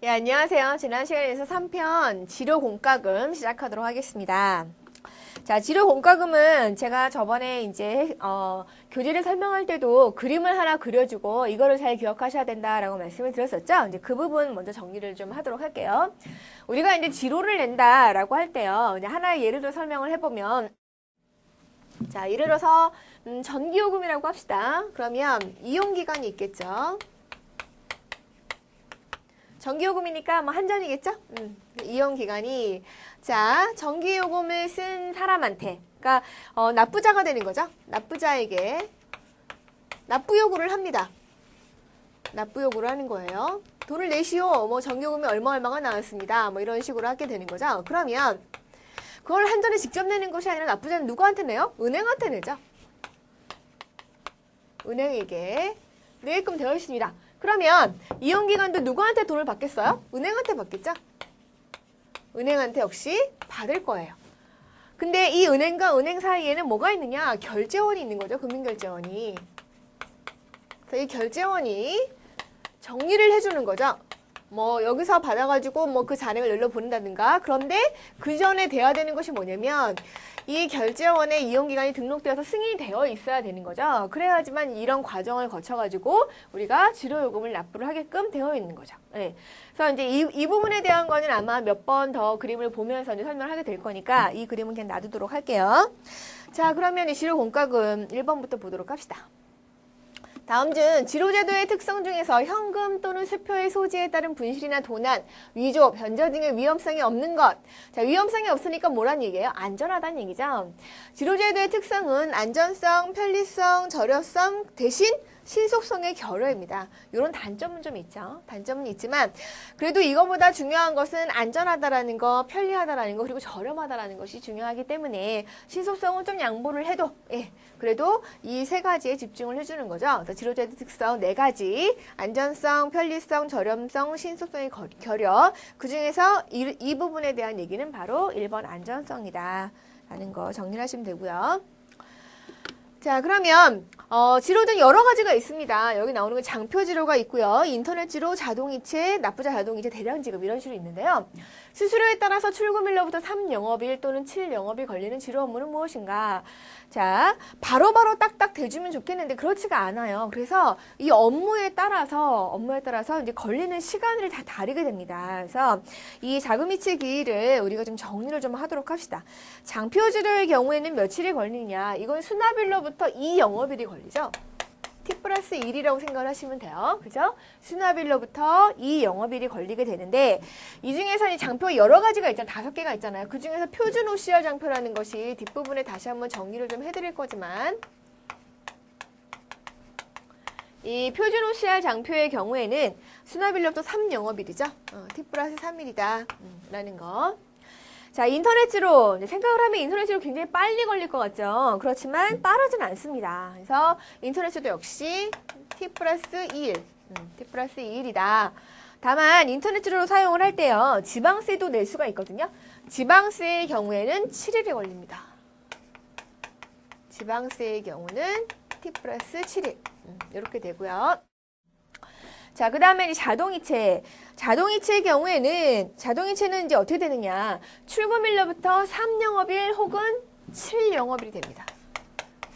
예, 안녕하세요. 지난 시간에서 3편 지료 공과금 시작하도록 하겠습니다. 자, 지료 공과금은 제가 저번에 이제 교재를 설명할 때도 그림을 하나 그려주고 이거를 잘 기억하셔야 된다라고 말씀을 드렸었죠. 이제 그 부분 먼저 정리를 좀 하도록 할게요. 우리가 이제 지료를 낸다라고 할 때요. 이제 하나의 예를 들어 설명을 해보면, 자, 예를 들어서 전기요금이라고 합시다. 그러면 이용기간이 있겠죠. 전기요금이니까 뭐 한전이겠죠? 이용기간이. 자, 전기요금을 쓴 사람한테, 그러니까 납부자가 되는 거죠. 납부자에게 납부요구를 합니다. 납부요구를 하는 거예요. 돈을 내시오. 뭐 전기요금이 얼마가 나왔습니다. 뭐 이런 식으로 하게 되는 거죠. 그러면 그걸 한전에 직접 내는 것이 아니라 납부자는 누구한테 내요? 은행한테 내죠. 은행에게 내게끔 되어 있습니다. 그러면 이용기간도 누구한테 돈을 받겠어요? 은행한테 받겠죠? 은행한테 역시 받을 거예요. 근데 이 은행과 은행 사이에는 뭐가 있느냐? 결제원이 있는 거죠. 금융결제원이. 그래서 이 결제원이 정리를 해주는 거죠. 뭐 여기서 받아가지고 뭐 그 잔액을 열로 보낸다든가. 그런데 그 전에 돼야 되는 것이 뭐냐면 이 결제원의 이용기간이 등록되어서 승인이 되어 있어야 되는 거죠. 그래야지만 이런 과정을 거쳐가지고 우리가 지료요금을 납부를 하게끔 되어 있는 거죠. 네. 그래서 이제 이 부분에 대한 거는 아마 몇 번 더 그림을 보면서 이제 설명을 하게 될 거니까 이 그림은 그냥 놔두도록 할게요. 자, 그러면 이 지료공과금 1번부터 보도록 합시다. 다음 중 지료제도의 특성 중에서 현금 또는 수표의 소지에 따른 분실이나 도난, 위조, 변조 등의 위험성이 없는 것. 자, 위험성이 없으니까 뭐란 얘기예요? 안전하다는 얘기죠. 지료제도의 특성은 안전성, 편리성, 저렴성 대신 신속성의 결여입니다. 이런 단점은 좀 있죠. 단점은 있지만 그래도 이거보다 중요한 것은 안전하다라는 거, 편리하다라는 거, 그리고 저렴하다라는 것이 중요하기 때문에 신속성은 좀 양보를 해도 그래도 이 세 가지에 집중을 해주는 거죠. 그래서 지료제도 특성 4가지, 안전성, 편리성, 저렴성, 신속성의 결여. 그 중에서 이 부분에 대한 얘기는 바로 1번 안전성이다 라는 거 정리를 하시면 되고요. 자, 그러면 지료는 여러 가지가 있습니다. 여기 나오는 건 장표 지료가 있고요. 인터넷 지료, 자동이체, 납부자 자동이체, 대량지급 이런 식으로 있는데요. 수수료에 따라서 출금일로부터 3영업일 또는 7영업일 걸리는 지료 업무는 무엇인가? 자, 바로바로 딱딱 대주면 좋겠는데 그렇지가 않아요. 그래서 이 업무에 따라서 이제 걸리는 시간을 다 다르게 됩니다. 그래서 이 자금이체 기일을 우리가 좀 정리를 좀 하도록 합시다. 장표 지료의 경우에는 며칠이 걸리냐? 이건 수납일로부터 2영업일이 걸리죠. T+1이라고 생각을 하시면 돼요. 그죠? 수납일로부터 2영업일이 걸리게 되는데 이 중에서 이 장표 여러 가지가 있잖아요. 5개가 있잖아요. 그 중에서 표준 OCR 장표라는 것이 뒷부분에 다시 한번 정리를 좀 해드릴 거지만 이 표준 OCR 장표의 경우에는 수납일로부터 3영업일이죠. T+3일이다 라는 거. 자, 인터넷으로 생각을 하면 인터넷으로 굉장히 빨리 걸릴 것 같죠. 그렇지만 빠르진 않습니다. 그래서 인터넷으로 역시 T+2일, T+2일이다. 다만 인터넷으로 사용을 할 때요. 지방세도 낼 수가 있거든요. 지방세의 경우에는 7일이 걸립니다. 지방세의 경우는 T+7일 이렇게 되고요. 자, 그 다음에 자동이체. 자동이체의 경우에는, 자동이체는 이제 어떻게 되느냐. 출금일로부터 3영업일 혹은 7영업일이 됩니다.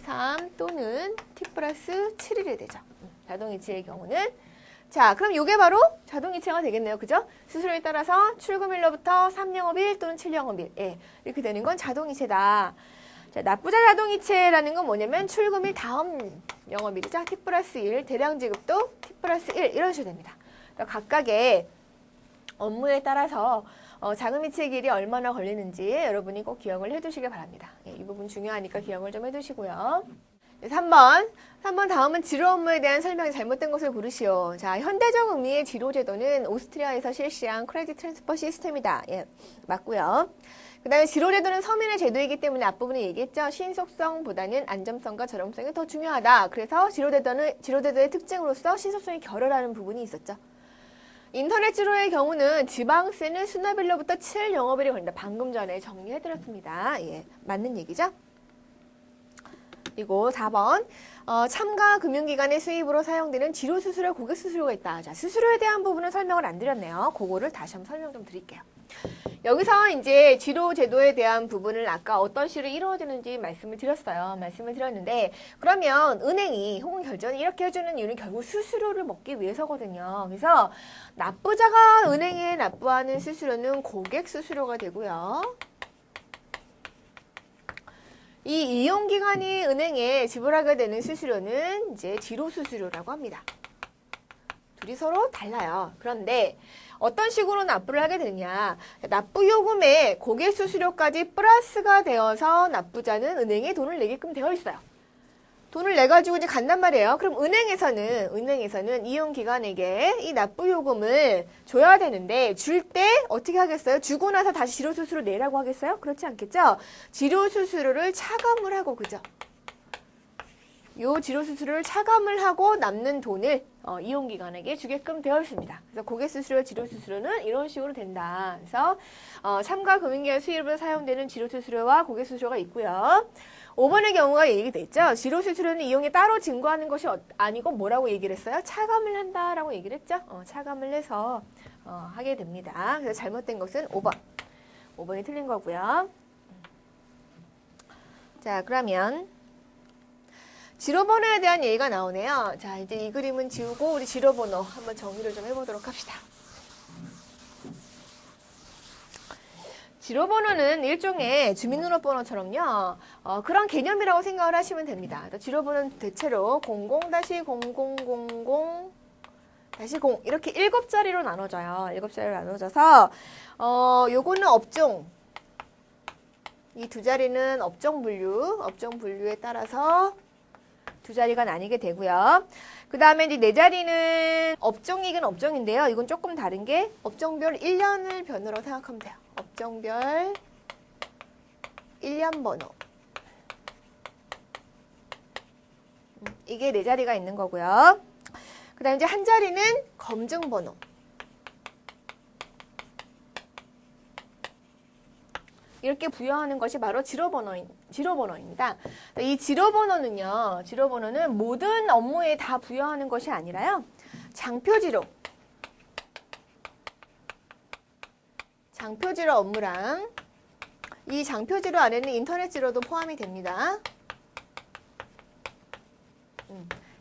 3 또는 T+7일이 되죠. 자동이체의 경우는. 자, 그럼 이게 바로 자동이체가 되겠네요. 그죠? 수수료에 따라서 출금일로부터 3영업일 또는 7영업일. 이렇게 되는 건 자동이체다. 자, 납부자 자동이체라는 건 뭐냐면 출금일 다음 영업일이죠. T+1, 대량지급도 T+1 이런 식으로 됩니다. 그러니까 각각의 업무에 따라서 자금이체 기일이 얼마나 걸리는지 여러분이 꼭 기억을 해두시길 바랍니다. 이 부분 중요하니까 기억을 좀 해두시고요. 3번 다음은 지료 업무에 대한 설명이 잘못된 것을 고르시오. 자, 현대적 의미의 지료 제도는 오스트리아에서 실시한 크레딧 트랜스퍼 시스템이다. 맞고요. 그 다음에 지료제도는 서민의 제도이기 때문에 앞부분에 얘기했죠. 신속성보다는 안전성과 저렴성이 더 중요하다. 그래서 지료제도의 특징으로서 신속성이 결여라는 부분이 있었죠. 인터넷 지료의 경우는 지방세는 수납일로부터 7영업일이 걸린다. 방금 전에 정리해드렸습니다. 맞는 얘기죠? 이거 4번. 참가 금융기관의 수입으로 사용되는 지로수수료, 고객수수료가 있다. 자, 수수료에 대한 부분은 설명을 안 드렸네요. 그거를 다시 한번 설명 좀 드릴게요. 여기서 이제 지로제도에 대한 부분을 아까 어떤 식으로 이루어지는지 말씀을 드렸어요. 말씀을 드렸는데, 그러면 은행이 혹은 결제원이 이렇게 해주는 이유는 결국 수수료를 먹기 위해서거든요. 그래서 납부자가 은행에 납부하는 수수료는 고객 수수료가 되고요. 이 이용기관이 은행에 지불하게 되는 수수료는 이제 지로수수료라고 합니다. 둘이 서로 달라요. 그런데 어떤 식으로 납부를 하게 되느냐. 납부요금에 고객수수료까지 플러스가 되어서 납부자는 은행에 돈을 내게끔 되어 있어요. 돈을 내가지고 이제 간단 말이에요. 그럼 은행에서는 이용기관에게 이 납부요금을 줘야 되는데, 줄 때 어떻게 하겠어요? 주고 나서 다시 지로수수료 내라고 하겠어요? 그렇지 않겠죠? 지로수수료를 차감을 하고, 그죠? 요 지로수수료를 차감을 하고 남는 돈을 이용기관에게 주게끔 되어 있습니다. 그래서 고객수수료, 지로수수료는 이런 식으로 된다. 그래서 참가 금융기관 수입으로 사용되는 지로수수료와 고객수수료가 있고요. 5번의 경우가 얘기돼 있죠. 지로수수료는 이용에 따로 증거하는 것이 아니고 뭐라고 얘기를 했어요? 차감을 한다라고 얘기를 했죠. 차감을 해서 하게 됩니다. 그래서 잘못된 것은 5번. 5번이 틀린 거고요. 자, 그러면 지로번호에 대한 얘기가 나오네요. 자, 이제 이 그림은 지우고 우리 지로번호 한번 정리를 좀 해보도록 합시다. 지로번호는 일종의 주민등록번호처럼요. 그런 개념이라고 생각을 하시면 됩니다. 지로번호는 대체로 00-0000-0 이렇게 7자리로 나눠져요. 7자리로 나눠져서 요거는 업종, 이 두 자리는 업종 분류에 따라서 두 자리가 나뉘게 되고요. 그 다음에 이제 네 자리는 업종이긴 업종인데요. 이건 조금 다른 게 업종별 1년을 변으로 생각하면 돼요. 업종별 1년 번호. 이게 네 자리가 있는 거고요. 그 다음에 이제 한 자리는 검증 번호. 이렇게 부여하는 것이 바로 지로번호입니다. 이 지로번호는 모든 업무에 다 부여하는 것이 아니라요. 장표지로 업무랑 이 장표지로 안에는 인터넷지로도 포함이 됩니다.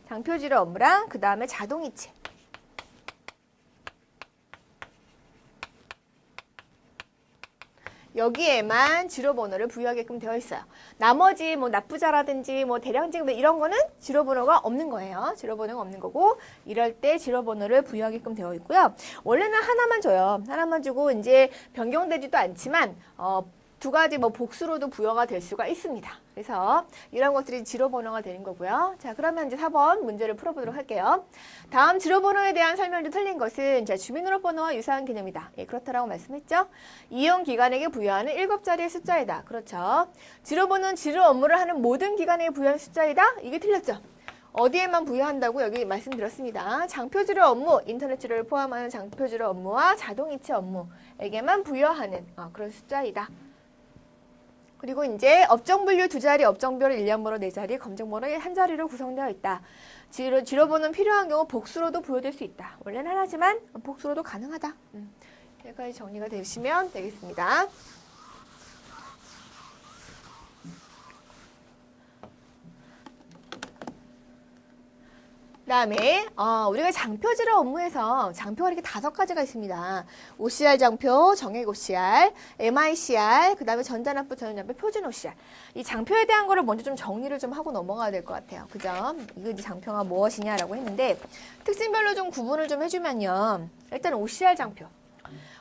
장표지로 업무랑 그 다음에 자동이체. 여기에만 지로번호를 부여하게끔 되어 있어요. 나머지 뭐 납부자라든지 뭐 대량지급 이런 거는 지로번호가 없는 거예요. 지로번호가 없는 거고, 이럴 때 지로번호를 부여하게끔 되어 있고요. 원래는 하나만 줘요. 하나만 주고 이제 변경되지도 않지만 두 가지 뭐 복수로도 부여가 될 수가 있습니다. 그래서 이런 것들이 지로번호가 되는 거고요. 자, 그러면 이제 4번 문제를 풀어보도록 할게요. 다음 지로번호에 대한 설명도 틀린 것은 주민등록번호와 유사한 개념이다. 예, 그렇다라고 말씀했죠. 이용기관에게 부여하는 7자리의 숫자이다. 그렇죠. 지로번호는 지로 업무를 하는 모든 기관에게 부여하는 숫자이다. 이게 틀렸죠. 어디에만 부여한다고 여기 말씀드렸습니다. 장표지로 업무, 인터넷지로를 포함하는 장표지로 업무와 자동이체 업무에게만 부여하는 그런 숫자이다. 그리고 이제 업종분류 2자리, 업종별 1년번호 4자리, 검증번호 1자리로 구성되어 있다. 지로번호는 필요한 경우 복수로도 부여될 수 있다. 원래는 하나지만 복수로도 가능하다. 여기까지 정리가 되시면 되겠습니다. 그 다음에 우리가 장표지로 업무에서 장표가 이렇게 5가지가 있습니다. OCR 장표, 정액 OCR, MICR, 그 다음에 전자납부, 전자납부, 표준 OCR. 이 장표에 대한 거를 먼저 좀 정리를 좀 하고 넘어가야 될 것 같아요. 그죠? 이거 이제 장표가 무엇이냐라고 했는데, 특징별로 좀 구분을 좀 해주면요. 일단 OCR 장표.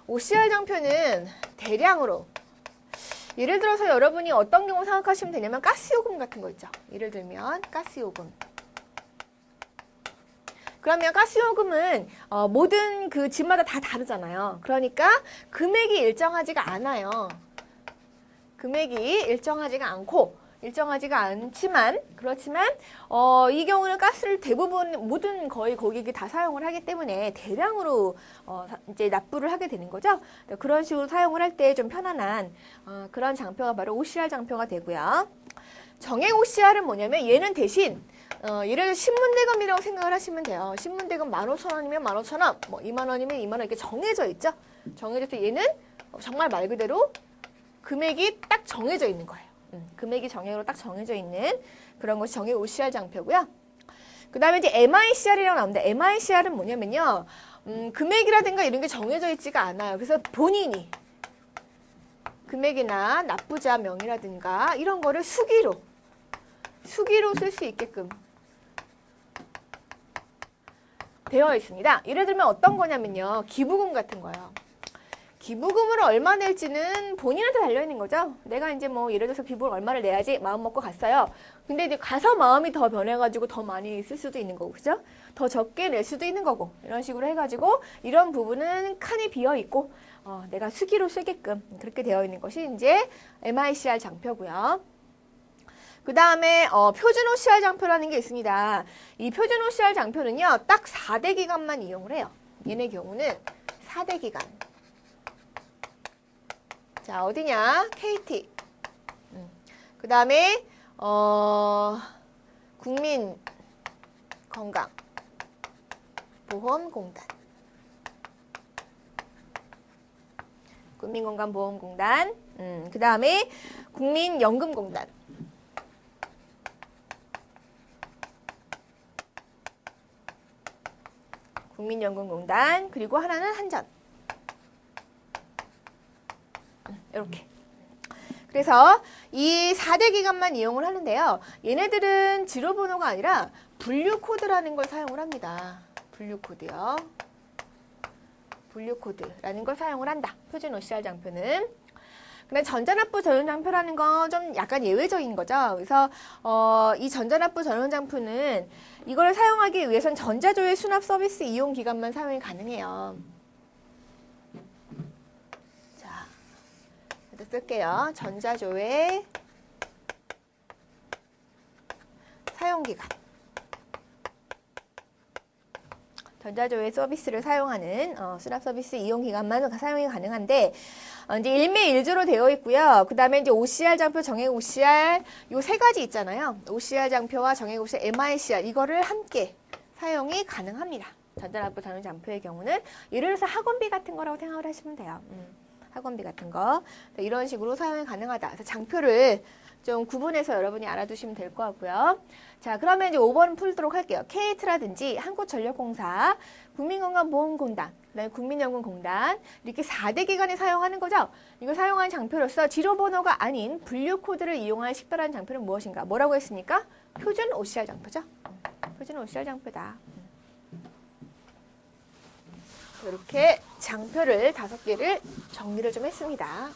OCR 장표는 대량으로, 예를 들어서 여러분이 어떤 경우 생각하시면 되냐면 가스요금 같은 거 있죠. 예를 들면 가스요금. 그러면 가스요금은 모든 그 집마다 다 다르잖아요. 그러니까 금액이 일정하지가 않아요. 금액이 일정하지가 않지만 그렇지만 이 경우는 가스를 대부분 모든 거의 고객이 다 사용을 하기 때문에 대량으로 이제 납부를 하게 되는 거죠. 그런 식으로 사용을 할 때 좀 편안한 그런 장표가 바로 OCR 장표가 되고요. 정액 OCR은 뭐냐면 얘는 대신 예를 들어 신문대금이라고 생각을 하시면 돼요. 신문대금 15,000원이면 15,000원, 뭐 2만 원이면 2만 원 이렇게 정해져 있죠. 정해져서 얘는 정말 말 그대로 금액이 딱 정해져 있는 거예요. 금액이 정액으로 딱 정해져 있는 그런 것이 정액 OCR 장표고요. 그 다음에 이제 MICR이라고 나옵니다. MICR은 뭐냐면요. 금액이라든가 이런 게 정해져 있지가 않아요. 그래서 본인이 금액이나 납부자 명이라든가 이런 거를 수기로 쓸 수 있게끔 되어 있습니다. 예를 들면 어떤 거냐면요. 기부금 같은 거요. 기부금을 얼마 낼지는 본인한테 달려있는 거죠. 내가 이제 뭐 예를 들어서 기부를 얼마를 내야지 마음 먹고 갔어요. 근데 이제 가서 마음이 더 변해가지고 더 많이 쓸 수도 있는 거고, 그죠? 더 적게 낼 수도 있는 거고, 이런 식으로 해가지고 이런 부분은 칸이 비어있고 내가 수기로 쓰게끔 그렇게 되어 있는 것이 이제 MICR 장표고요. 그 다음에 표준 OCR 장표라는 게 있습니다. 이 표준 OCR 장표는요. 딱 4대 기간만 이용을 해요. 얘네 경우는 4대 기간. 자, 어디냐? KT. 그 다음에 국민건강보험공단. 국민건강보험공단. 그 다음에 국민연금공단. 국민연금공단. 그리고 하나는 한전. 이렇게. 그래서 이 4대 기간만 이용을 하는데요. 얘네들은 지로번호가 아니라 분류코드라는 걸 사용을 합니다. 분류코드요. 분류코드라는 걸 사용을 한다. 표준 OCR 장표는. 근데 전자납부 전용장표라는 건 좀 약간 예외적인 거죠. 그래서 이 전자납부 전용장표는 이걸 사용하기 위해선 전자조회 수납 서비스 이용 기간만 사용이 가능해요. 자, 일단 쓸게요. 전자조회 사용기간. 전자조회 서비스를 사용하는 수납 서비스 이용 기간만 사용이 가능한데 이제 일매일주로 되어 있고요. 그 다음에 이제 OCR 장표, 정액 OCR 요 세 가지 있잖아요. OCR 장표와 정액 OCR, MICR 이거를 함께 사용이 가능합니다. 전자납부 전용 장표의 경우는 예를 들어서 학원비 같은 거라고 생각을 하시면 돼요. 학원비 같은 거 이런 식으로 사용이 가능하다. 그래서 장표를 좀 구분해서 여러분이 알아두시면 될 것 같고요. 자, 그러면 이제 5번 풀도록 할게요. KT라든지 한국전력공사, 국민건강보험공단, 그다음에 국민연금공단 이렇게 4대 기관에 사용하는 거죠. 이걸 사용한 장표로서 지로번호가 아닌 분류코드를 이용한 식별하는 장표는 무엇인가? 뭐라고 했습니까? 표준 OCR 장표죠. 표준 OCR 장표다. 이렇게 장표를 5개를 정리를 좀 했습니다.